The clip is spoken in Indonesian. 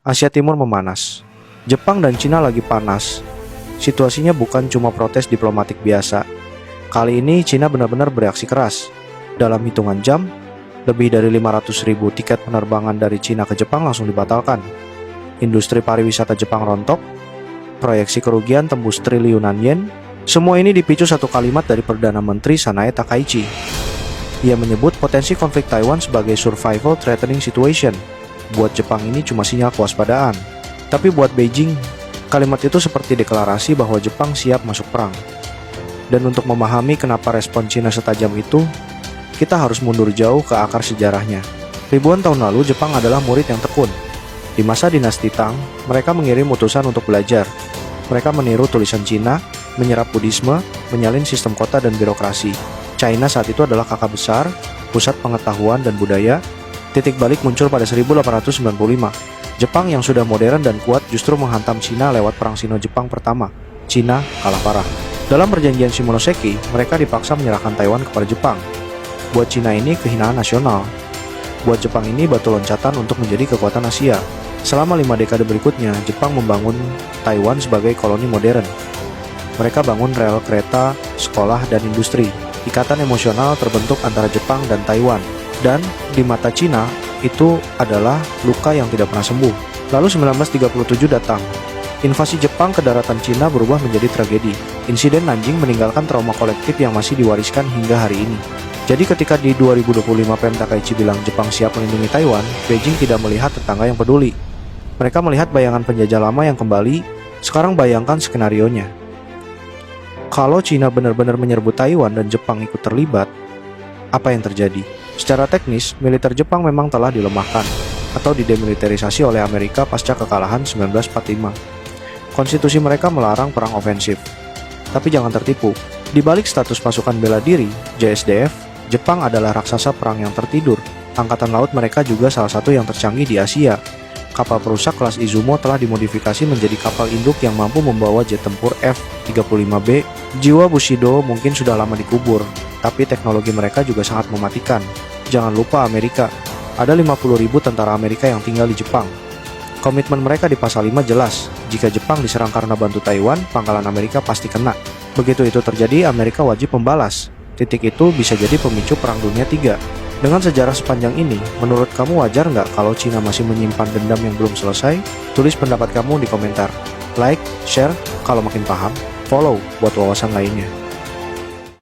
Asia Timur memanas. Jepang dan Cina lagi panas. Situasinya bukan cuma protes diplomatik biasa. Kali ini Cina benar-benar bereaksi keras. Dalam hitungan jam, lebih dari 500.000 tiket penerbangan dari Cina ke Jepang langsung dibatalkan. Industri pariwisata Jepang rontok, proyeksi kerugian tembus triliunan yen. Semua ini dipicu satu kalimat dari Perdana Menteri Sanae Takaichi. Ia menyebut potensi konflik Taiwan sebagai survival threatening situation. Buat Jepang ini cuma sinyal kewaspadaan. Tapi buat Beijing, kalimat itu seperti deklarasi bahwa Jepang siap masuk perang. Dan untuk memahami kenapa respon Cina setajam itu, kita harus mundur jauh ke akar sejarahnya. Ribuan tahun lalu, Jepang adalah murid yang tekun. Di masa dinasti Tang, mereka mengirim utusan untuk belajar. Mereka meniru tulisan Cina, menyerap Buddhisme, menyalin sistem kota dan birokrasi. China saat itu adalah kakak besar, pusat pengetahuan dan budaya. Titik balik muncul pada 1895. Jepang yang sudah modern dan kuat justru menghantam Cina lewat Perang Sino-Jepang pertama. Cina kalah parah. Dalam perjanjian Shimonoseki, mereka dipaksa menyerahkan Taiwan kepada Jepang. Buat Cina ini kehinaan nasional. Buat Jepang ini batu loncatan untuk menjadi kekuatan Asia. Selama 5 dekade berikutnya, Jepang membangun Taiwan sebagai koloni modern. Mereka bangun rel kereta, sekolah, dan industri. Ikatan emosional terbentuk antara Jepang dan Taiwan. Dan di mata Cina, itu adalah luka yang tidak pernah sembuh. Lalu 1937 datang. Invasi Jepang ke daratan Cina berubah menjadi tragedi. Insiden Nanjing meninggalkan trauma kolektif yang masih diwariskan hingga hari ini. Jadi ketika di 2025 PM Takaichi bilang Jepang siap melindungi Taiwan, Beijing tidak melihat tetangga yang peduli. Mereka melihat bayangan penjajah lama yang kembali. Sekarang bayangkan skenarionya. Kalau Cina benar-benar menyerbu Taiwan dan Jepang ikut terlibat, apa yang terjadi? Secara teknis, militer Jepang memang telah dilemahkan atau didemilitarisasi oleh Amerika pasca kekalahan 1945. Konstitusi mereka melarang perang ofensif. Tapi jangan tertipu, di balik status pasukan bela diri, JSDF, Jepang adalah raksasa perang yang tertidur. Angkatan laut mereka juga salah satu yang tercanggih di Asia. Kapal perusak kelas Izumo telah dimodifikasi menjadi kapal induk yang mampu membawa jet tempur F-35B. Jiwa Bushido mungkin sudah lama dikubur, tapi teknologi mereka juga sangat mematikan. Jangan lupa Amerika, ada 50.000 tentara Amerika yang tinggal di Jepang. Komitmen mereka di pasal 5 jelas, jika Jepang diserang karena bantu Taiwan, pangkalan Amerika pasti kena. Begitu itu terjadi, Amerika wajib membalas. Titik itu bisa jadi pemicu Perang Dunia III. Dengan sejarah sepanjang ini, menurut kamu wajar nggak kalau Cina masih menyimpan dendam yang belum selesai? Tulis pendapat kamu di komentar. Like, share, kalau makin paham, follow buat wawasan lainnya.